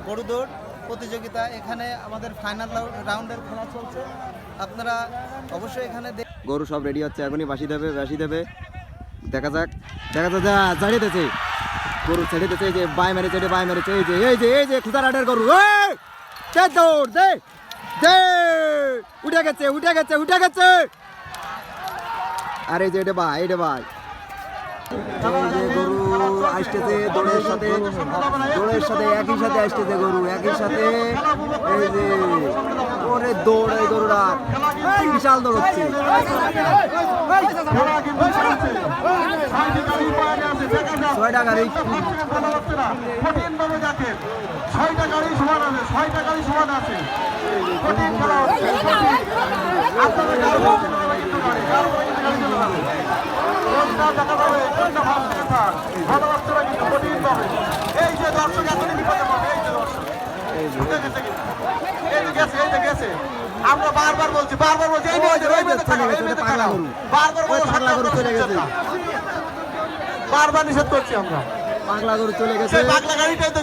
গরু দৌড় প্রতিযোগিতা। এখানে আমাদের ফাইনাল রাউন্ডের খেলা চলছে, আপনারা অবশ্যই এখানে গরু সব রেডি হচ্ছে, এখনই বাসি দেবে দেখা যাক যা ছাড়িতেছে গরু, ছেড়েতেছে যে বাই মেরেছে এই যে খুদারাটের গরু দৌড় দে উঠে গেছে আরে যে এটা ভাই এই যে গরু আসতেছে দৌড়ের সাথে একই সাথে আসতেছে গরু একই সাথে। এই যে ওরে দৌড়, এই গরুরা বিশাল দৌড় হচ্ছে। ছয়টা গাড়ি আমরা বারবার বলছি বারবার নিষেধ করছি আমরা। পাগলা গরু চলে গেছে। পাগলা গাড়িটাই তো